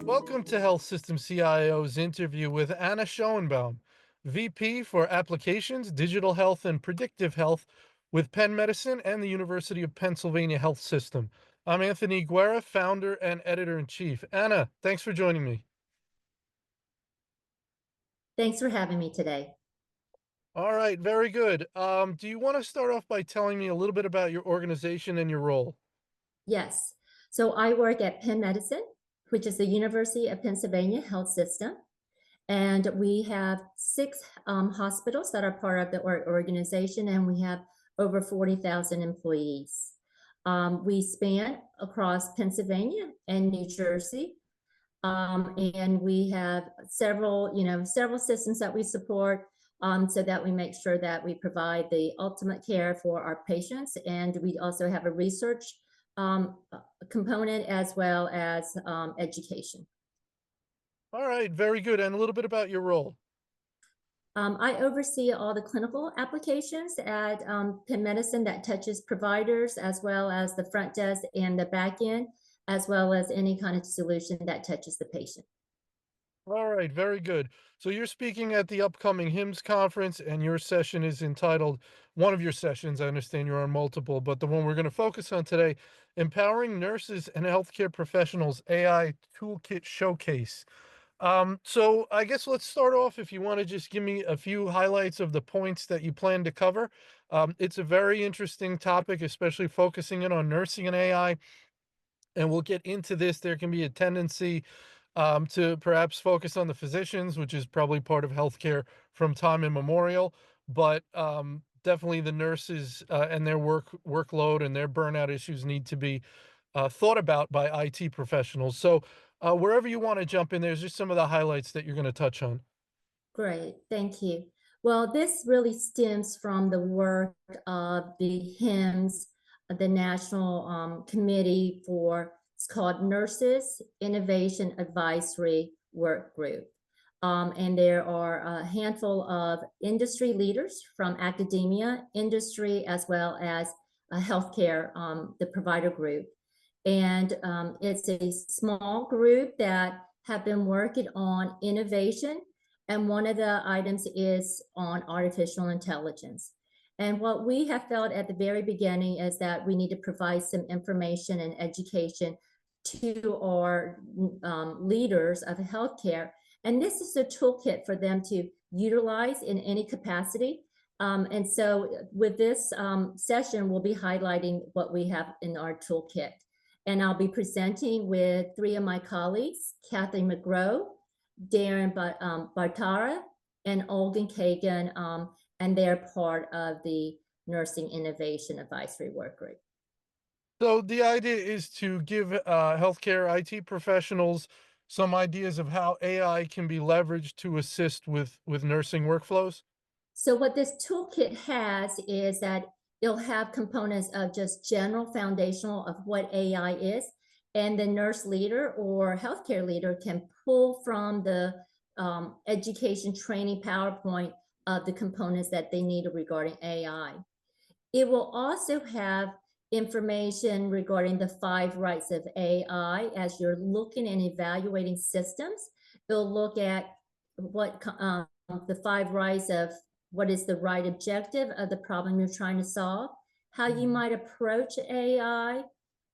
Welcome to Health System CIO's interview with Anna Schoenbaum, VP for Applications, Digital Health, and Predictive Health with Penn Medicine and the University of Pennsylvania Health System. I'm Anthony Guerra, founder and editor-in-chief. Anna, thanks for joining me. Thanks for having me today. All right, very good. Do you want to start off by telling me a little bit about your organization and your role? Yes. So I work at Penn Medicine, which is the University of Pennsylvania Health System. And we have six hospitals that are part of the organization, and we have over 40,000 employees. We span across Pennsylvania and New Jersey. And we have several systems that we support so that we make sure that we provide the ultimate care for our patients. And we also have a research component as well as education. All right, very good. And a little bit about your role. I oversee all the clinical applications at Penn Medicine that touches providers as well as the front desk and the back end, as well as any kind of solution that touches the patient. All right, very good. So you're speaking at the upcoming HIMSS conference, and your session is entitled, one of your sessions, I understand you're on multiple, but the one we're going to focus on today, Empowering Nurses and Healthcare Professionals AI Toolkit Showcase. So I guess let's start off if you want to just give me a few highlights of the points that you plan to cover. It's a very interesting topic, especially focusing in on nursing and AI. And we'll get into this. There can be a tendency to perhaps focus on the physicians, which is probably part of healthcare from time immemorial, but definitely the nurses and their workload and their burnout issues need to be thought about by IT professionals. So wherever you want to jump in, there's just some of the highlights that you're going to touch on. Great, thank you. Well, this really stems from the work of the HIMSS, the National Committee for, it's called Nurses Innovation Advisory Work Group. And there are a handful of industry leaders from academia, industry, as well as healthcare, the provider group. And it's a small group that have been working on innovation. And one of the items is on artificial intelligence. And what we have felt at the very beginning is that we need to provide some information and education to our leaders of healthcare. And this is a toolkit for them to utilize in any capacity. And so with this session, we'll be highlighting what we have in our toolkit. And I'll be presenting with three of my colleagues, Kathy McGrow, Darren Bartara, and Olgan Kagan, and they're part of the Nursing Innovation Advisory Work Group. So the idea is to give healthcare IT professionals some ideas of how AI can be leveraged to assist with nursing workflows. So what this toolkit has is that it'll have components of just general foundational of what AI is, and the nurse leader or healthcare leader can pull from the education training PowerPoint of the components that they need regarding AI. It will also have information regarding the 5 rights of AI as you're looking and evaluating systems. It'll look at what the 5 rights of what is the right objective of the problem you're trying to solve, how you might approach AI,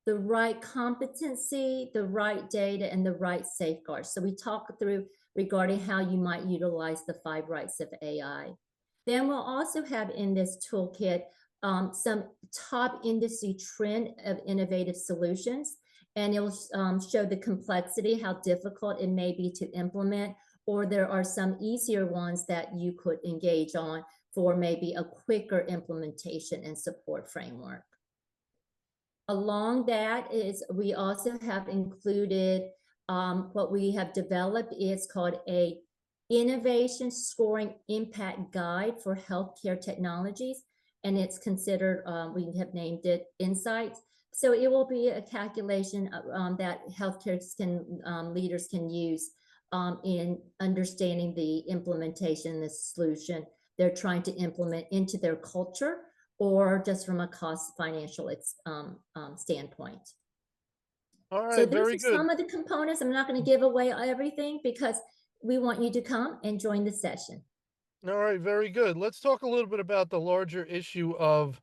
the right competency, the right data, and the right safeguards. So we talk through regarding how you might utilize the 5 rights of AI. Then we'll also have in this toolkit some top industry trend of innovative solutions, and it'll show the complexity, how difficult it may be to implement, or there are some easier ones that you could engage on for maybe a quicker implementation and support framework. Along that is we also have included what we have developed is called a innovation scoring impact guide for healthcare technologies, and it's considered, we have named it Insights. So it will be a calculation that healthcare leaders can use in understanding the implementation, the solution they're trying to implement into their culture, or just from a cost financial standpoint. All So right, those very are good. some of the components. I'm not going to give away everything because we want you to come and join the session. All right, very good. Let's talk a little bit about the larger issue of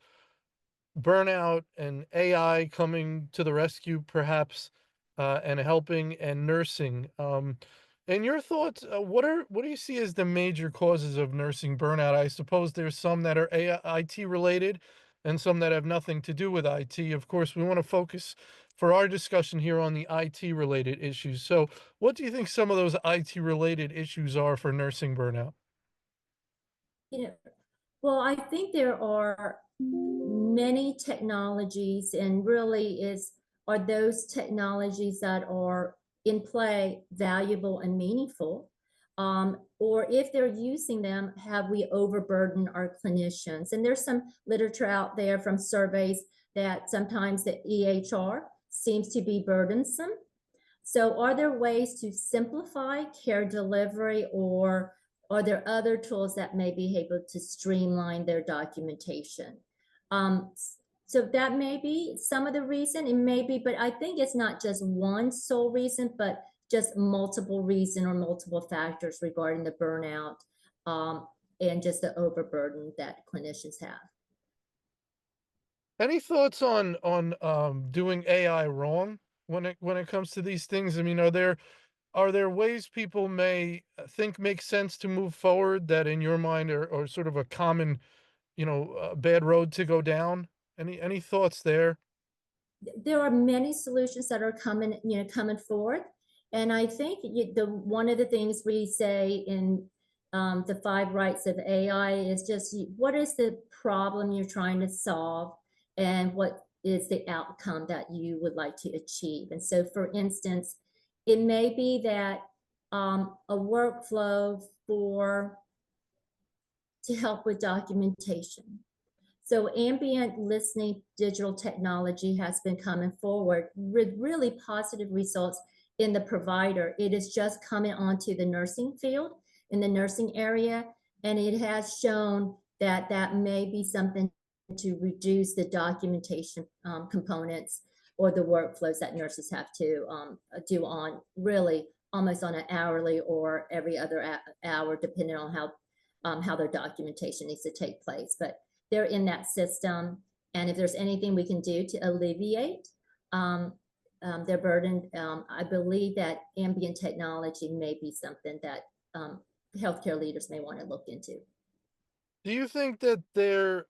burnout and AI coming to the rescue, perhaps, and helping and nursing. And your thoughts? What do you see as the major causes of nursing burnout? I suppose there's some that are IT related, and some that have nothing to do with IT. Of course, we want to focus for our discussion here on the IT related issues. So, what do you think some of those IT related issues are for nursing burnout? You know, well, I think there are many technologies, and really is are those technologies that are in play valuable and meaningful? Or if they're using them, have we overburdened our clinicians? And there's some literature out there from surveys that sometimes the EHR seems to be burdensome. So are there ways to simplify care delivery, or are there other tools that may be able to streamline their documentation? Um, so that may be some of the reason, it may be, but I think it's not just one sole reason, but just multiple reason or multiple factors regarding the burnout, um, and just the overburden that clinicians have. Any thoughts on doing AI wrong when it comes to these things? I mean, are there ways people may think make sense to move forward that in your mind are sort of a common, bad road to go down? Any thoughts there? There are many solutions that are coming forth, and I think the one of the things we say in the 5 rights of AI is just what is the problem you're trying to solve, and what is the outcome that you would like to achieve. And so, for instance, it may be that a workflow for to help with documentation. So ambient listening digital technology has been coming forward with really positive results in the provider. It is just coming onto the nursing field, in the nursing area, and it has shown that that may be something to reduce the documentation components or the workflows that nurses have to do on really almost on an hourly or every other hour, depending on how their documentation needs to take place. But they're in that system. And if there's anything we can do to alleviate their burden, I believe that ambient technology may be something that healthcare leaders may want to look into. Do you think that the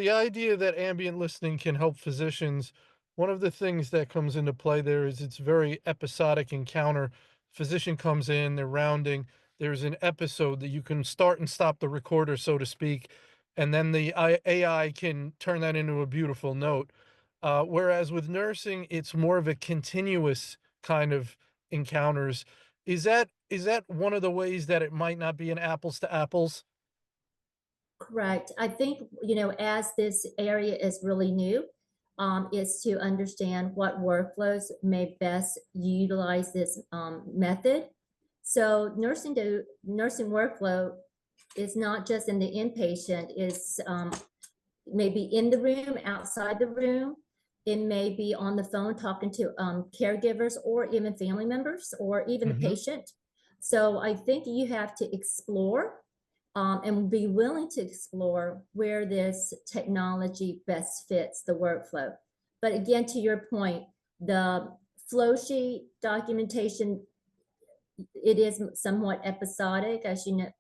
idea that ambient listening can help physicians, one of the things that comes into play there is it's very episodic encounter. Physician comes in, they're rounding, there's an episode that you can start and stop the recorder, so to speak, and then the AI can turn that into a beautiful note. Whereas with nursing, it's more of a continuous kind of encounters. Is that one of the ways that it might not be an apples to apples? Correct. I think, as this area is really new, is to understand what workflows may best utilize this method. So nursing workflow is not just in the inpatient, is maybe in the room, outside the room. It may be on the phone talking to caregivers or even family members or even the Mhm. patient. So I think you have to explore and be willing to explore where this technology best fits the workflow. But again, to your point, the flow sheet documentation, it is somewhat episodic, as you know,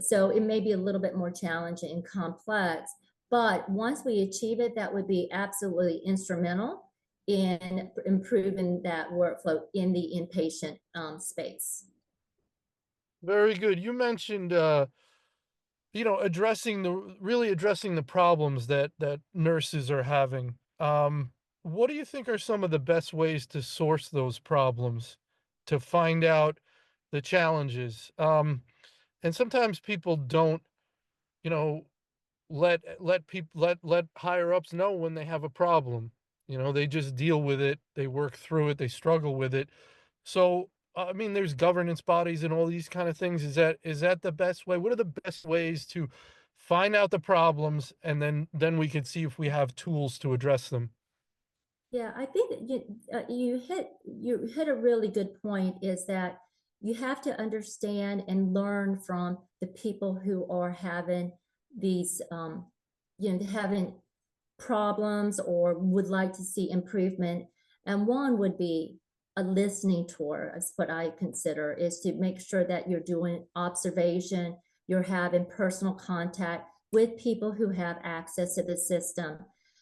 so it may be a little bit more challenging and complex. But once we achieve it, that would be absolutely instrumental in improving that workflow in the inpatient space. Very good. You mentioned addressing the problems that nurses are having. What do you think are some of the best ways to source those problems, to find out the challenges? And sometimes people don't, you know, let higher ups know when they have a problem. They just deal with it, they work through it, they struggle with it. So, I mean, there's governance bodies and all these kind of things. Is that the best way? What are the best ways to find out the problems, and then we can see if we have tools to address them? Yeah, I think that you hit a really good point, is that you have to understand and learn from the people who are having these having problems or would like to see improvement. And one would be a listening tour, is what I consider, is to make sure that you're doing observation, you're having personal contact with people who have access to the system.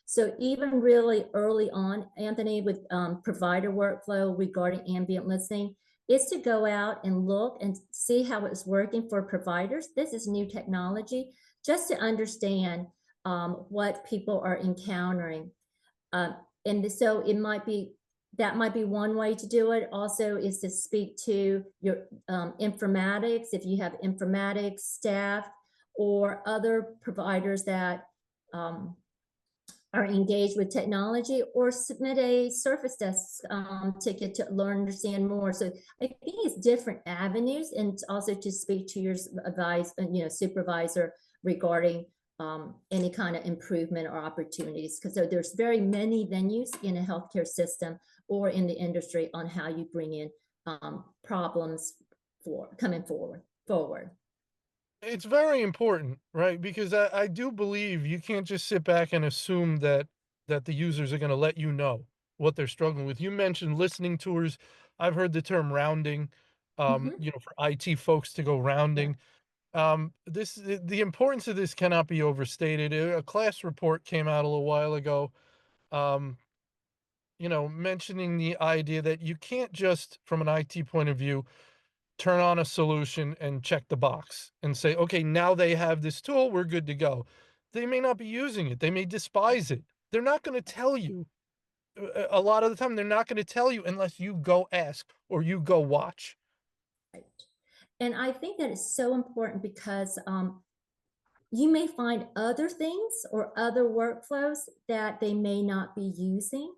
So even really early on, Anthony, with provider workflow regarding ambient listening, is to go out and look and see how it's working for providers. This is new technology, just to understand what people are encountering. Um, and so it might be, that might be one way to do it. Also is to speak to your informatics, if you have informatics staff or other providers that um, are engaged with technology, or submit a surface desk ticket to learn, understand more. So I think it's different avenues, and also to speak to your supervisor regarding any kind of improvement or opportunities, because so there's very many venues in a healthcare system or in the industry on how you bring in problems for coming forward. It's very important, right? Because I do believe you can't just sit back and assume that the users are going to let you know what they're struggling with. You mentioned listening tours. I've heard the term rounding, Mhm. for IT folks to go Yeah. rounding. The importance of this cannot be overstated. A class report came out a little while ago, um, mentioning the idea that you can't just, from an IT point of view, turn on a solution and check the box and say, okay, now they have this tool, we're good to go. They may not be using it. They may despise it. They're not going to tell you. A lot of the time, they're not going to tell you unless you go ask or you go watch. Right. And I think that it's so important because you may find other things or other workflows that they may not be using,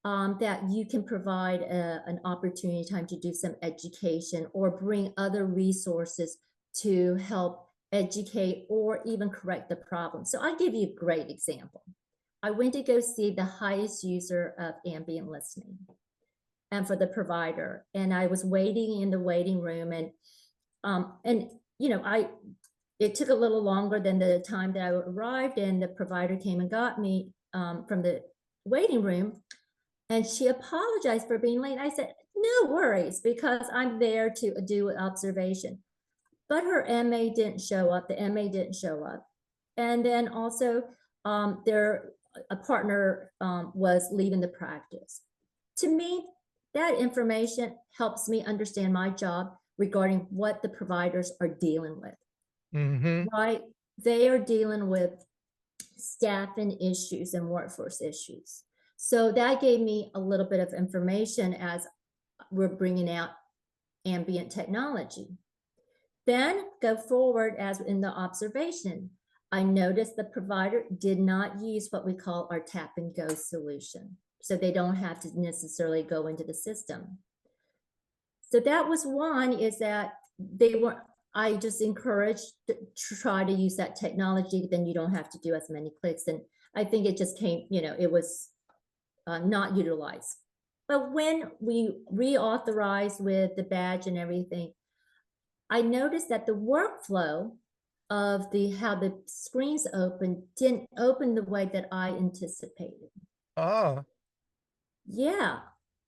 that you can provide an opportunity time to do some education or bring other resources to help educate or even correct the problem. So I'll give you a great example. I went to go see the highest user of ambient listening and for the provider, and I was waiting in the waiting room, and I it took a little longer than the time that I arrived, and the provider came and got me from the waiting room, and she apologized for being late. I said, no worries, because I'm there to do an observation. But her MA didn't show up. The MA didn't show up. And then also, their a partner was leaving the practice. To me, that information helps me understand my job regarding what the providers are dealing with, Hmm. right? They are dealing with staffing issues and workforce issues. So that gave me a little bit of information as we're bringing out ambient technology. Then go forward as in the observation. I noticed the provider did not use what we call our tap and go solution. So they don't have to necessarily go into the system. So that was one, is that they were, I just encouraged to try to use that technology, then you don't have to do as many clicks. And I think it just came, it was not utilized. But when we reauthorized with the badge and everything, I noticed that the workflow of the how the screens open didn't open the way that I anticipated. Ah, Yeah.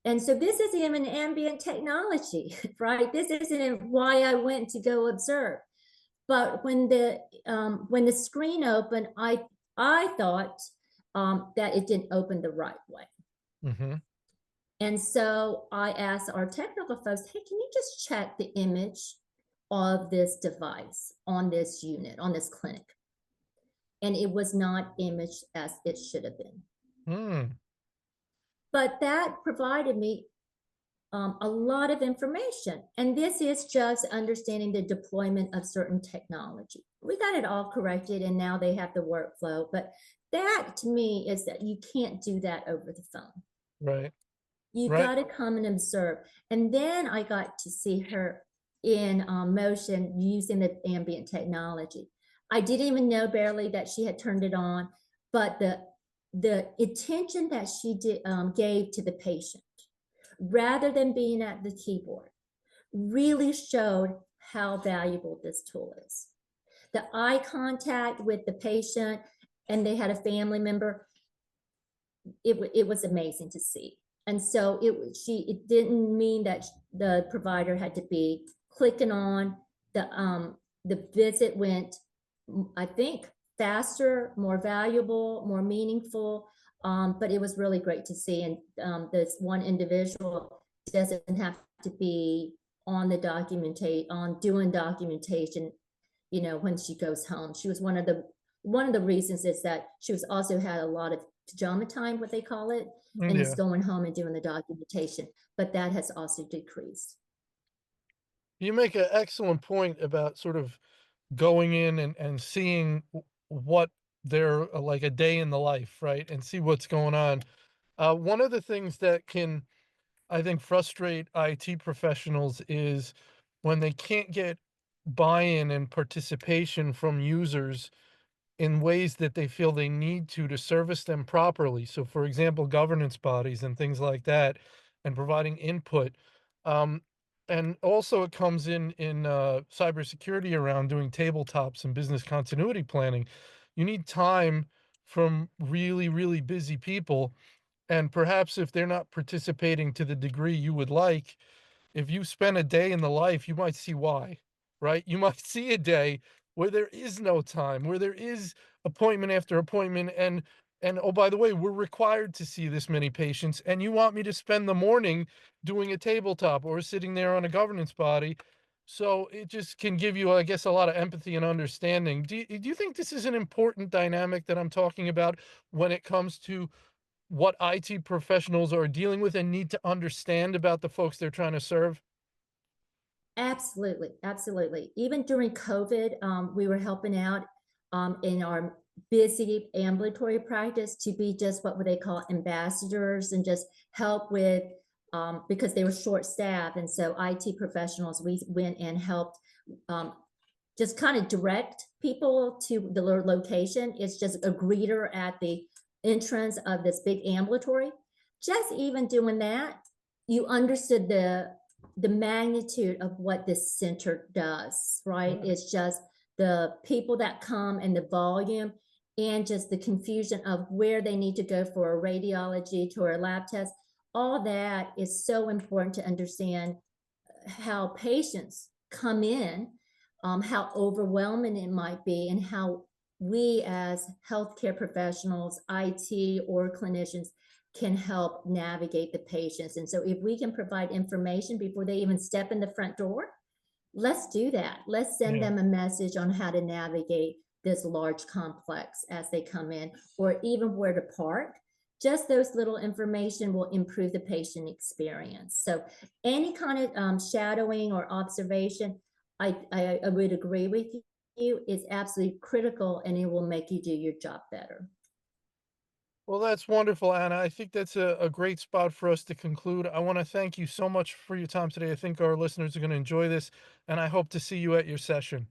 And so this isn't even ambient technology, right? This isn't why I went to go observe. But when the screen opened, I thought that it didn't open the right way. hmm. And so I asked our technical folks, hey, can you just check the image of this device on this unit, on this clinic? And it was not imaged as it should have been. Hmm. But that provided me a lot of information. And this is just understanding the deployment of certain technology. We got it all corrected, and now they have the workflow. But that to me is that you can't do that over the phone. Right. You Right. got to come and observe. And then I got to see her in motion using the ambient technology. I didn't even know barely that she had turned it on, but the attention that gave to the patient rather than being at the keyboard really showed how valuable this tool is. The eye contact with the patient, and they had a family member, it was amazing to see. And so it didn't mean that the provider had to be clicking on the visit went, I think, faster, more valuable, more meaningful. But it was really great to see. And this one individual doesn't have to be on the documentation, on doing documentation, when she goes home. She was one of the reasons is that she was also had a lot of pajama time, what they call it, and is Yeah. going home and doing the documentation. But that has also decreased. You make an excellent point about sort of going in and seeing what they're like a day in the life, right? And see what's going on. One of the things that can, I think, frustrate IT professionals is when they can't get buy-in and participation from users in ways that they feel they need to service them properly. So, for example, governance bodies and things like that, and providing input. Um, and also, it comes in cybersecurity around doing tabletops and business continuity planning. You need time from really, really busy people, and perhaps if they're not participating to the degree you would like, if you spend a day in the life, you might see why, right? You might see a day where there is no time, where there is appointment after appointment, and oh, by the way, we're required to see this many patients, and you want me to spend the morning doing a tabletop or sitting there on a governance body. So it just can give you, I guess, a lot of empathy and understanding. Do you think this is an important dynamic that I'm talking about when it comes to what IT professionals are dealing with and need to understand about the folks they're trying to serve? Absolutely, absolutely. Even during COVID, we were helping out in our busy ambulatory practice to be just what would they call ambassadors and just help with because they were short staffed. And so IT professionals, we went and helped um, just kind of direct people to the location. It's just a greeter at the entrance of this big ambulatory. Just even doing that, you understood the magnitude of what this center does, right? Yeah. It's just the people that come and the volume and just the confusion of where they need to go for a radiology to a lab test. All that is so important to understand how patients come in, how overwhelming it might be, and how we as healthcare professionals, IT or clinicians, can help navigate the patients. And so if we can provide information before they even step in the front door, let's do that. Let's send Yeah. them a message on how to navigate this large complex as they come in, or even where to park. Just those little information will improve the patient experience. So any kind of shadowing or observation, I would agree with you, is absolutely critical, and it will make you do your job better. Well, that's wonderful, Anna. I think that's a great spot for us to conclude. I want to thank you so much for your time today. I think our listeners are going to enjoy this, and I hope to see you at your session.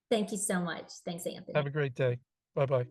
Thank you so much. Thanks, Have Anthony. a great day. Bye bye.